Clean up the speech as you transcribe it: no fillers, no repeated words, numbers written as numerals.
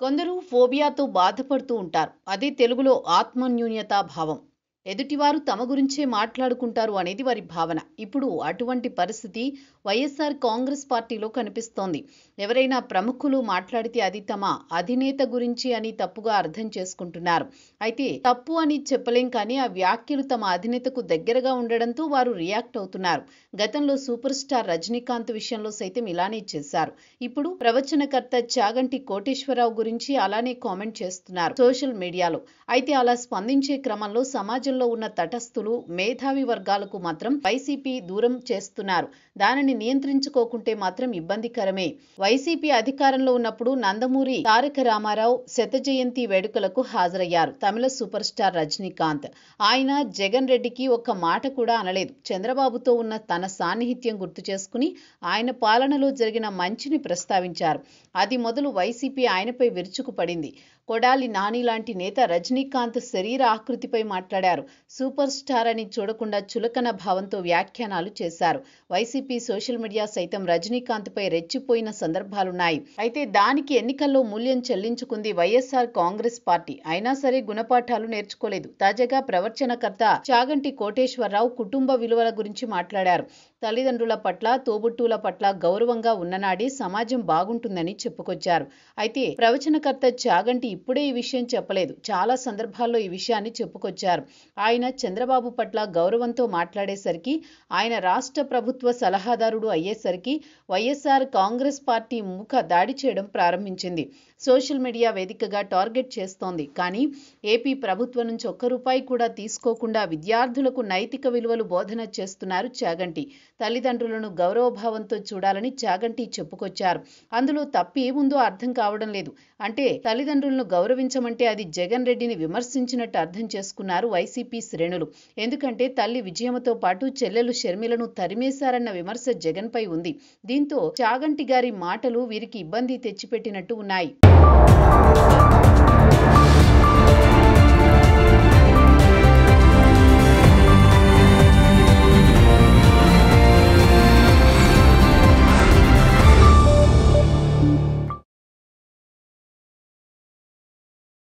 కొందరు ఫోబియాతో బాధపడుతూ ఉంటారు. అదే తెలుగులో ఆత్మన్యూన్యతా భావం. ఎదుటివారు తమ గురించే మాట్లాడుకుంటారు అనేది వారి భావన. ఇప్పుడు అటువంటి పరిస్థితి వైఎస్ఆర్ కాంగ్రెస్ పార్టీలో కనిపిస్తోంది. ఎవరైనా ప్రముఖులు మాట్లాడితే అది తమ అధినేత గురించి అని తప్పుగా అర్థం చేసుకుంటున్నారు. అయితే తప్పు అని చెప్పలేం, కానీ ఆ వ్యాఖ్యలు తమ అధినేతకు దగ్గరగా ఉండడంతో వారు రియాక్ట్ అవుతున్నారు. గతంలో సూపర్ స్టార్ రజనీకాంత్ విషయంలో సైతం ఇలానే చేశారు. ఇప్పుడు ప్రవచనకర్త చాగంటి కోటేశ్వరరావు గురించి అలానే కామెంట్ చేస్తున్నారు సోషల్ మీడియాలో. అయితే అలా స్పందించే క్రమంలో సమాజంలో ఉన్న తటస్థులు, మేధావి వర్గాలకు మాత్రం వైసీపీ దూరం చేస్తున్నారు. దానిని నియంత్రించుకోకుంటే మాత్రం ఇబ్బందికరమే. వైసీపీ అధికారంలో ఉన్నప్పుడు నందమూరి తారక రామారావు శత జయంతి వేడుకలకు హాజరయ్యారు తమిళ సూపర్ స్టార్ రజనీకాంత్. ఆయన జగన్ రెడ్డికి ఒక్క మాట కూడా అనలేదు. చంద్రబాబుతో ఉన్న తన సాన్నిహిత్యం గుర్తు చేసుకుని ఆయన పాలనలో జరిగిన మంచిని ప్రస్తావించారు. అది మొదలు వైసీపీ ఆయనపై విరుచుకుపడింది. కొడాలి నాని లాంటి నేత రజనీకాంత్ శరీర ఆకృతిపై మాట్లాడారు. సూపర్ స్టార్ అని చూడకుండా చులకన భావంతో వ్యాఖ్యానాలు చేశారు. వైసీపీ సోషల్ మీడియా సైతం రజనీకాంత్పై రెచ్చిపోయిన సందర్భాలున్నాయి. అయితే దానికి ఎన్నికల్లో మూల్యం చెల్లించుకుంది వైఎస్ఆర్ కాంగ్రెస్ పార్టీ. అయినా సరే గుణపాఠాలు నేర్చుకోలేదు. తాజాగా ప్రవచనకర్త చాగంటి కోటేశ్వరరావు కుటుంబ విలువల గురించి మాట్లాడారు. తల్లిదండ్రుల పట్ల, తోబుట్టువుల పట్ల గౌరవంగా ఉన్ననాడే సమాజం బాగుంటుందని చెప్పుకొచ్చారు. అయితే ప్రవచనకర్త చాగంటి ఇప్పుడే ఈ విషయం చెప్పలేదు. చాలా సందర్భాల్లో ఈ విషయాన్ని చెప్పుకొచ్చారు. ఆయన చంద్రబాబు పట్ల గౌరవంతో మాట్లాడేసరికి, ఆయన రాష్ట్ర ప్రభుత్వ సలహాదారుడు అయ్యేసరికి వైఎస్ఆర్ కాంగ్రెస్ పార్టీ ముఖ దాడి చేయడం ప్రారంభించింది. సోషల్ మీడియా వేదికగా టార్గెట్ చేస్తోంది. కానీ ఏపీ ప్రభుత్వం నుంచి ఒక్క రూపాయి కూడా తీసుకోకుండా విద్యార్థులకు నైతిక విలువలు బోధన చేస్తున్నారు చాగంటి. తల్లిదండ్రులను గౌరవభావంతో చూడాలని చాగంటి చెప్పుకొచ్చారు. అందులో తప్పేముందో అర్థం కావడం లేదు. అంటే తల్లిదండ్రులను గౌరవించమంటే అది జగన్ రెడ్డిని విమర్శించినట్టు అర్థం చేసుకున్నారు వైసీపీ శ్రేణులు. ఎందుకంటే తల్లి విజయమ్మతో పాటు చెల్లెలు షర్మిలను తరిమేశారన్న విమర్శ జగన్పై ఉంది. దీంతో చాగంటి గారి మాటలు వీరికి ఇబ్బంది తెచ్చిపెట్టినట్టు ఉన్నాయి.